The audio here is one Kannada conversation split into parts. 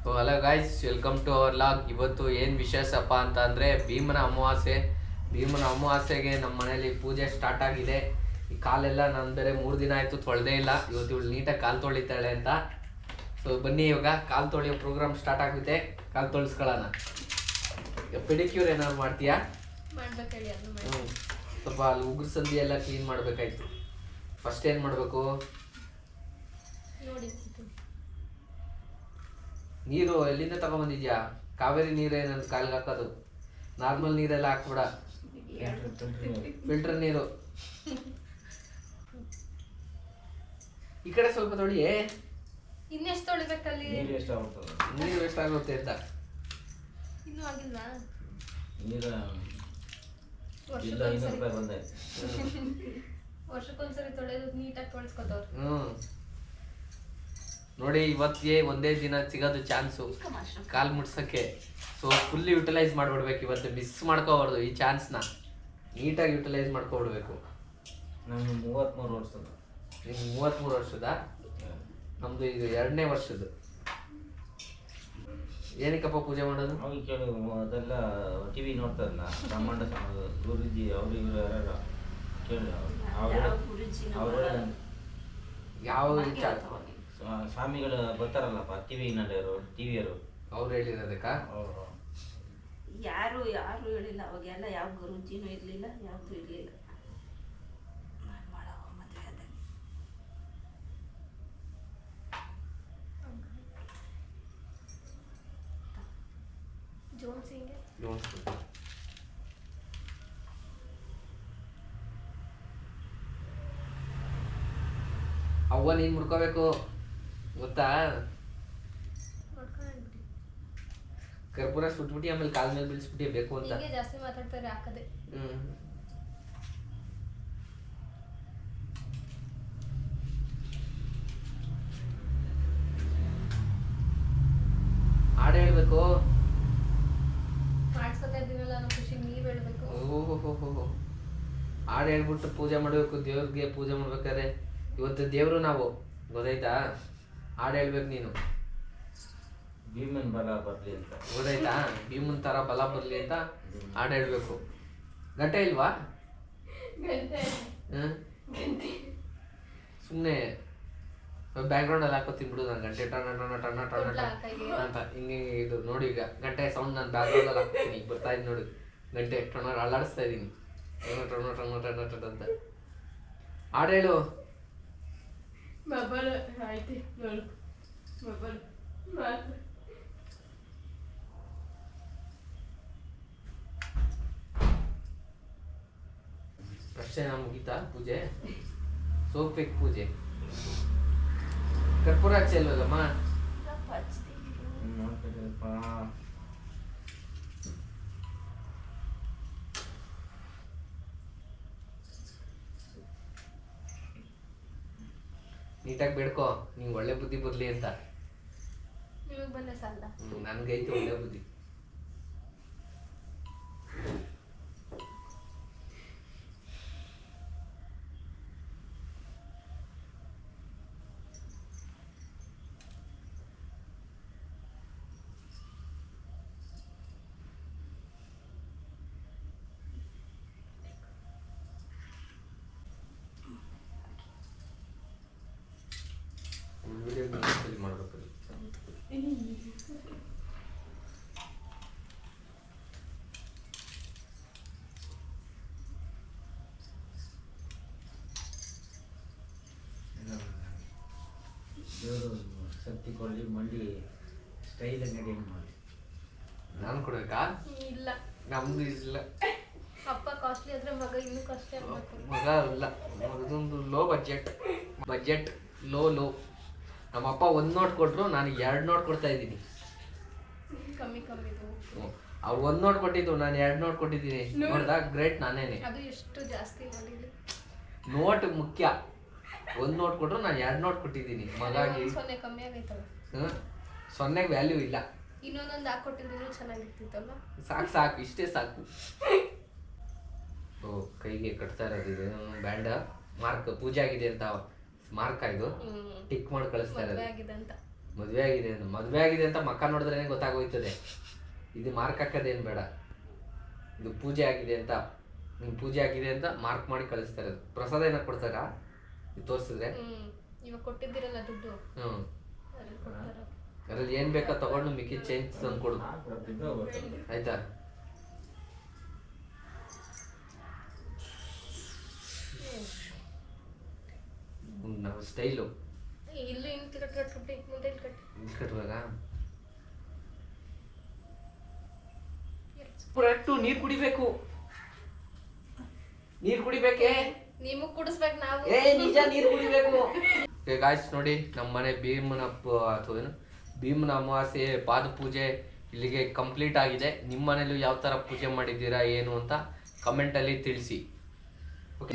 Hello guys, welcome to our vlog. ಇವತ್ತು ಏನು ವಿಶೇಷಪ್ಪ ಅಂತ ಅಂದರೆ ಭೀಮನ ಅಮಾವಾಸ್ಯೆಗೆ ನಮ್ಮ ಮನೇಲಿ ಪೂಜೆ ಸ್ಟಾರ್ಟ್ ಆಗಿದೆ. ಈ ಕಾಲೆಲ್ಲ ನಾನು ಬೇರೆ 3 ದಿನ ಆಯಿತು ತೊಳೆದೇ ಇಲ್ಲ. ಇವತ್ತು ಇವಳು ನೀಟಾಗಿ ಕಾಲು ತೊಳಿತಾಳೆ ಅಂತ. ಸೊ ಬನ್ನಿ ಇವಾಗ ಕಾಲು ತೊಳೆಯೋ ಪ್ರೋಗ್ರಾಮ್ ಸ್ಟಾರ್ಟ್ ಆಗುತ್ತೆ. ಕಾಲು ತೊಳಿಸ್ಕೊಳ್ಳೋಣ. ಪೆಡಿಕ್ಯೂರ್ ಏನಾದ್ರು ಮಾಡ್ತೀಯಾ? ಸ್ವಲ್ಪ ಅಲ್ಲಿ ಉಗುರು ಸಂದಿ ಎಲ್ಲ ಕ್ಲೀನ್ ಮಾಡಬೇಕಾಯ್ತು. ಫಸ್ಟ್ ಏನು ಮಾಡಬೇಕು? ನೀರು ಎಲ್ಲಿಂದ ತಗೊಂಬಂದಿದ್ಯಾ? ಕಾವೇರಿ ನೀರೇ ನನ್ನ ಕಾಲಿಗೆ ಹಾಕೋದು. ನಾರ್ಮಲ್ ನೀರೆಲ್ಲ ಹಾಕ್ಬಿಡ, ಫಿಲ್ಟರ್ ನೀರು. ಈ ಕಡೆ ಸ್ವಲ್ಪ ತೊಳಿ. ಇನ್ನೆಷ್ಟು ತೊಳಿಬೇಕಲ್ಲಿ? ನೀರು ಎಷ್ಟಾಗುತ್ತೆ ಅಂತ ಇನ್ನೂ ಆಗಿಲ್ವಾ? ವರ್ಷಕ್ಕೊಂದ್ಸರಿ ತೊಳೆದು ನೀಟಾಗಿ ತೊಳೆಸ್ಕೊತವ್ರು. ನೋಡಿ, ಇವತ್ತಿಗೆ ಒಂದೇ ದಿನ ಸಿಗೋದು ಚಾನ್ಸು ಕಾಲು ಮುಟ್ಸೋಕ್ಕೆ. ಸೊ ಫುಲ್ಲಿ ಯುಟಿಲೈಸ್ ಮಾಡಿಬಿಡ್ಬೇಕು. ಇವತ್ತು ಮಿಸ್ ಮಾಡ್ಕೋಬಾರ್ದು ಈ ಚಾನ್ಸ್ನ. ನೀಟಾಗಿ ಯುಟಿಲೈಸ್ ಮಾಡ್ಕೊಬಿಡ್ಬೇಕು. ನಮ್ಗೆ 33 ವರ್ಷದ. ನಿಮ್ಗೆ 33 ವರ್ಷದ? ನಮ್ಮದು ಇದು 2ನೇ ವರ್ಷದ್ದು. ಏನಕ್ಕಪ್ಪ ಪೂಜೆ ಮಾಡೋದು? ಅವಾಗ ಕೇಳು, ಅದೆಲ್ಲ ಟಿವಿ ನೋಡ್ತಾರಲ್ಲ, ಬ್ರಹ್ಮಾಂಡ ಗುರುಜಿ ಅವರು ಇವರು ಯಾರು ಕೇಳಿ ಅವರು ಯಾವ ಸ್ವಾಮಿಗಳು ಬರ್ತಾರಲ್ಲಪ್ಪ ಟಿವಿಯವರು ಅವ್ರು ಹೇಳಿರೋದಕ್ಕ? ಯಾರು ಹೇಳಿಲ್ಲ. ಅವಾಗೆಲ್ಲ ಯಾವ ಗುರುಜಿನೂ ಇರಲಿಲ್ಲ, ಯಾವುದು ಇರಲಿಲ್ಲ. ನಾನು ಮಾಡೋ ಮದುವೆ ಆದಾಗ ಅವ್ವ ನೀನ್ ಮುಡ್ಕೋಬೇಕು, ಗೊತ್ತಾ? ಕರ್ಪೂರ ಸುಟ್ಬಿಟ್ಟು ಆಮೇಲೆ ಕಾಲ್ ಮೇಲೆ ಬೀಳ್ಸ್ಬಿಟ್ಟು ಬೇಕು ಅಂತ. ಜಾಸ್ತಿ ಮಾತಾಡ್ತಾರೆ ಹಾಕದೆ. ಹಾಡು ಹೇಳ್ಬೇಕು. ಮಾಡ್ಸ್ಕೊತಾ ಇದ್ದೀವಲ್ಲ ಅನ್ನೋ ಖುಷಿ ನೀವ್ ಹೇಳ್ಬೇಕು. ಓಹೋ, ಹಾಡು ಹೇಳ್ಬಿಟ್ಟು ಪೂಜೆ ಮಾಡಬೇಕು. ದೇವ್ರಿಗೆ ಪೂಜೆ ಮಾಡ್ಬೇಕಾದ್ರೆ ಇವತ್ತು ದೇವ್ರು ನಾವು, ಗೊತ್ತಾಯ್ತಾ? ಹಾಡು ಹೇಳ್ಬೇಕು ನೀನು. ಭೀಮನ್ ಬಲ ಬರ್ಲಿ ಅಂತ, ಗೊತ್ತಾಯ್ತಾ? ಭೀಮನ್ ತರ ಬಲ ಬರ್ಲಿ ಅಂತ ಹಾಡು ಹೇಳ್ಬೇಕು. ಗಂಟೆ ಇಲ್ವಾ? ಸುಮ್ಮನೆ ಬ್ಯಾಕ್ಗ್ರೌಂಡ್ ಅಲ್ಲಿ ಹಾಕೋತೀನಿ ಬಿಡು. ನಾನು ಗಂಟೆ ಟಣ ಟಣ ಟಣ ಟಣ ಅಂತ ಹಿಂಗೆ ಇದು ನೋಡಿ. ಈಗ ಗಂಟೆ ಸೌಂಡ್ ನಾನು ಬ್ಯಾಕ್ಗ್ರೌಂಡ್ ಅಲ್ಲಿ ಹಾಕ್ತೀನಿ. ಈಗ ಬರ್ತಾ ಇದ್ದೀನಿ ನೋಡಿ, ಗಂಟೆ ಟಣ ಅಲ್ಲಾಡಿಸ್ತಾ ಇದ್ದೀನಿ. ಟಣ ಟಣ ಟಣ ಟಣ ಟಣ ಅಂತ ಹಾಡು ಹೇಳು. ಅಷ್ಟೇ ನಾ ಮುಗೀತಾ ಪೂಜೆ? ಸೋಪೆಕ್ ಪೂಜೆ. ಕರ್ಪೂರ ಹಚ್ಚಿ ಅಲ್ವಲ್ಲಮ್ಮ? ನೀಟಾಗಿ ಬೇಡ್ಕೋ, ನಿಂಗೆ ಒಳ್ಳೆ ಬುದ್ಧಿ ಬರ್ಲಿ ಅಂತ. ನಿಮಗೆ ಬಂದ ಸಾಲ ನನ್ಗೈತೆ ಒಳ್ಳೆ ಬುದ್ಧಿ. ವಿಡಿಯೋ ಮಾಡಬೇಕು. ದೇವರು ಶಕ್ತಿ ಕೊಡಲಿ, ಮಂಡಿ ಸ್ಟೈಲ್ ನಡಿ ಮಾಡಿ. ನಾನು ಕೊಡ್ಬೇಕಾ? ಇಲ್ಲ, ನಮ್ದು ಇಲ್ಲ. ಅಪ್ಪ ಕಾಸ್ಟ್ಲಿ ಆದ್ರೆ ಮಗ ಇನ್ನೂ ಕಾಸ್ಟ್ಲಿ ಆಗ್ಬೇಕು. ಮಗ ಇಲ್ಲ, ಅದೊಂದು ಲೋ ಬಜೆಟ್ ಲೋ. ನಮ್ಮಪ್ಪ 1 ನೋಟ್ ಕೊಟ್ಟರು, ನಾನು 2 ನೋಟ್ ಕೊಡ್ತಾ ಇದ್ದೀನಿ. ಕಮ್ಮಿ ಅವ್ರು 1 ನೋಟ್ ಕೊಟ್ಟಿದ್ದು, ನಾನು 2 ನೋಟ್ ಕೊಟ್ಟಿದ್ದೀನಿ. ನೋಡ್ದಾ? ಗ್ರೇಟ್ ನಾನೇನೆ. ಅದು ಎಷ್ಟು ಜಾಸ್ತಿ ಮಾಡಿಲ್ಲ. ನೋಟ್ ಮುಖ್ಯ. 1 ನೋಟ್ ಕೊಟ್ಟರು, ನಾನು 2 ನೋಟ್ ಕೊಟ್ಟಿದ್ದೀನಿ. ಮಗಾಗಿ 0 ಕಮ್ಮಿ ಆಗೈತಲ್ಲ. 0ಗೆ ವ್ಯಾಲ್ಯೂ ಇಲ್ಲ. ಇನ್ನೊಂದೊಂದು ಹಾಕೊಟ್ಟಿದ್ರು ಚೆನ್ನಾಗಿರ್ತಿತ್ತಲ್ಲ. ಸಾಕು, ಇಷ್ಟೇ ಸಾಕು. ಕೈಗೆ ಕಟ್ತಾ ಇರೋದು ಇದು ಬ್ಯಾಂಡ. ಮಾರ್ಕ್ ಪೂಜೆ ಆಗಿದೆ ಅಂತ ಮಾರ್ಕ್ ಇದು ಟಿಕ್ ಮಾಡಿ ಕಳಿಸ್ತಾ ಇರೋದು. ಮದುವೆ ಆಗಿದೆ ಅಂತ ಮಕ್ಕ ನೋಡಿದ್ರೇನೆ ಗೊತ್ತಾಗೋಯ್ತದೆ. ಇದು ಮಾರ್ಕ್ ಹಾಕೋದೇನು ಬೇಡ. ಇದು ಪೂಜೆ ಆಗಿದೆ ಅಂತ ಪೂಜೆ ಆಗಿದೆ ಅಂತ ಮಾರ್ಕ್ ಮಾಡಿ ಕಳಿಸ್ತಾರೆ. ಪ್ರಸಾದ ಏನ ಕೊಡ್ತಾರ ಇದು ತೋರಿಸಿದ್ರೆ? ಇವಾಗ ಕೊಟ್ಟಿದ್ದೀರಲ್ಲ ದುಡ್ಡು, ಅದ್ರಲ್ಲಿ ಏನ್ ಬೇಕಾ ತಗೊಂಡು ಮಿಕ್ಕಿ ಚೇಂಜ್ ತಂದು ಕೊಡು ಆಯ್ತಾ? ನಾವು ಸ್ಟೈಲು ಇಲ್ಲೂ ಹಿಂಗೆ ಕಟ್ಬಿಟ್ಟು ಮುಂದೆ ಕಟ್ಟುವಾಗ ಕರೆಕ್ಟು. ನೀರು ಕುಡಿಬೇಕೆ? ನೀವು ಕುಡಿಸ್ಬೇಕು, ನಾವು ನಿಜ ನೀರು ಕುಡಿಬೇಕು. ಗಾಯ್ಸ್ ನೋಡಿ, ನಮ್ಮ ಮನೆ ಭೀಮನ ಅಮಾವಾಸ್ಯೆ ಪಾದ ಪೂಜೆ ಇಲ್ಲಿಗೆ ಕಂಪ್ಲೀಟ್ ಆಗಿದೆ. ನಿಮ್ಮ ಮನೇಲೂ ಯಾವ ತರ ಪೂಜೆ ಮಾಡಿದ್ದೀರಾ ಏನು ಅಂತ ಕಮೆಂಟ್ ಅಲ್ಲಿ ತಿಳಿಸಿ.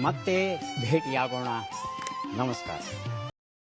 ಮತ್ತೆ ಭೇಟಿಯಾಗೋಣ. ನಮಸ್ಕಾರ.